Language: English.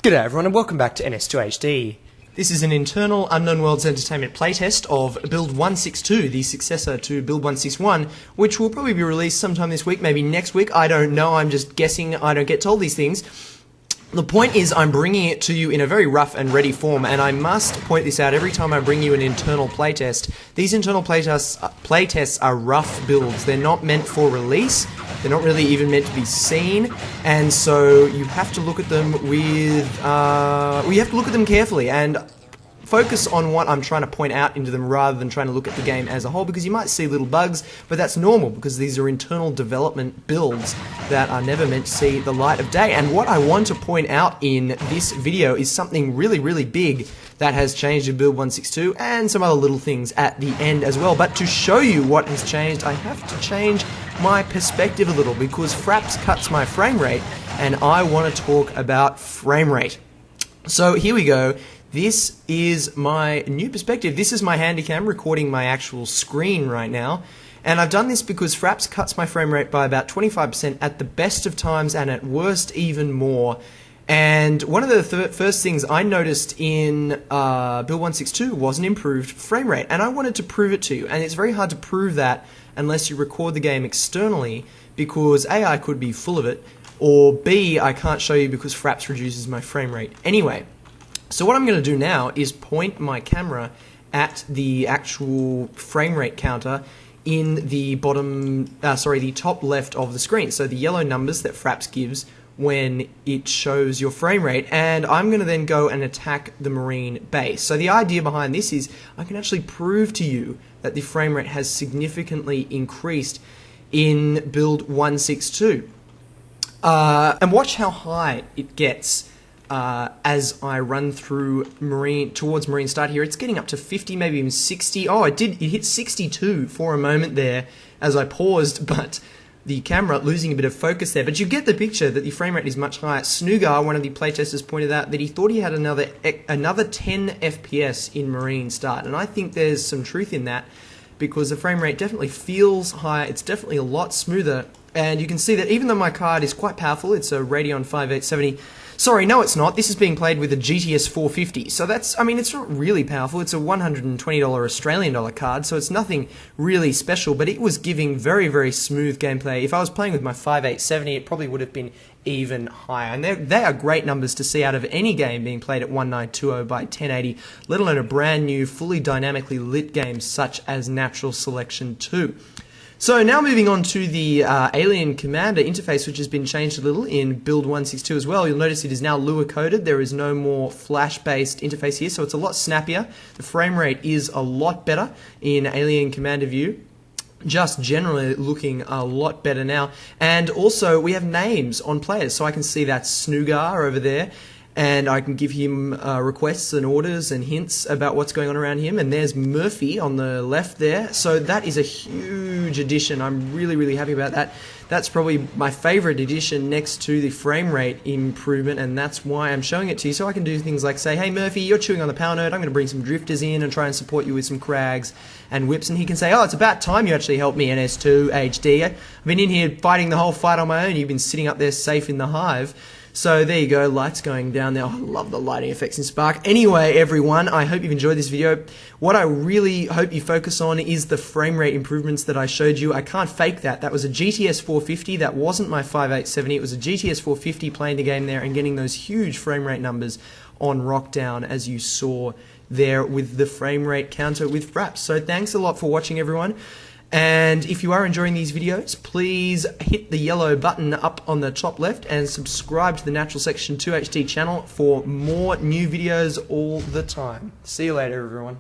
G'day everyone and welcome back to NS2HD. This is an internal Unknown Worlds Entertainment playtest of Build 162, the successor to Build 161, which will probably be released sometime this week, maybe next week, I don't know, I'm just guessing, I don't get told these things. The point is I'm bringing it to you in a very rough and ready form, and I must point this out every time I bring you an internal playtest. These internal playtests are rough builds. They're not meant for release. They're not really even meant to be seen, and so you have to look at them carefully and focus on what I'm trying to point out into them rather than trying to look at the game as a whole, because you might see little bugs, but that's normal because these are internal development builds that are never meant to see the light of day. And what I want to point out in this video is something really big that has changed in Build 162 and some other little things at the end as well. But to show you what has changed, I have to change my perspective a little because Fraps cuts my frame rate and I want to talk about frame rate. So here we go. This is my new perspective. This is my handycam recording my actual screen right now. And I've done this because Fraps cuts my frame rate by about 25% at the best of times and at worst even more. And one of the first things I noticed in Build 162 was an improved frame rate. And I wanted to prove it to you. And it's very hard to prove that unless you record the game externally because A, I could be full of it, or B, I can't show you because Fraps reduces my frame rate. Anyway. So what I'm going to do now is point my camera at the actual frame rate counter in the the top left of the screen. So the yellow numbers that Fraps gives when it shows your frame rate, and I'm going to then go and attack the marine base. So the idea behind this is I can actually prove to you that the frame rate has significantly increased in Build 162. And watch how high it gets. As I run through towards Marine Start here. It's getting up to 50, maybe even 60. Oh, it hit 62 for a moment there as I paused, but the camera losing a bit of focus there. But you get the picture that the frame rate is much higher. Snoogar, one of the playtesters, pointed out that he thought he had another 10 FPS in Marine Start, and I think there's some truth in that because the frame rate definitely feels higher. It's definitely a lot smoother, and you can see that even though my card is quite powerful, it's a Radeon 5870. Sorry, no it's not. This is being played with a GTS 450. So that's, I mean, it's not really powerful. It's a $120 Australian dollar card, so it's nothing really special, but it was giving very smooth gameplay. If I was playing with my 5870, it probably would have been even higher. And they are great numbers to see out of any game being played at 1920 by 1080, let alone a brand new, fully dynamically lit game such as Natural Selection 2. So now moving on to the Alien Commander interface, which has been changed a little in Build 162 as well. You'll notice it is now Lua coded. There is no more Flash-based interface here, so it's a lot snappier. The frame rate is a lot better in Alien Commander view. Just generally looking a lot better now. And also we have names on players, so I can see that Snoogar over there. And I can give him requests and orders and hints about what's going on around him. And there's Murphy on the left there. So that is a huge addition. I'm really happy about that. That's probably my favorite addition next to the frame rate improvement, and that's why I'm showing it to you. So I can do things like say, hey Murphy, you're chewing on the power node. I'm going to bring some drifters in and try and support you with some crags and whips. And he can say, oh, it's about time you actually helped me, NS2HD. I've been in here fighting the whole fight on my own. You've been sitting up there safe in the hive. So there you go, lights going down there. Oh, I love the lighting effects in Spark. Anyway, everyone, I hope you've enjoyed this video. What I really hope you focus on is the frame rate improvements that I showed you. I can't fake that. That was a GTS 450. That wasn't my 5870. It was a GTS 450 playing the game there and getting those huge frame rate numbers on Rockdown, as you saw there with the frame rate counter with Fraps. So thanks a lot for watching, everyone. And if you are enjoying these videos, please hit the yellow button up on the top left and subscribe to the Natural Selection 2HD channel for more new videos all the time. See you later, everyone.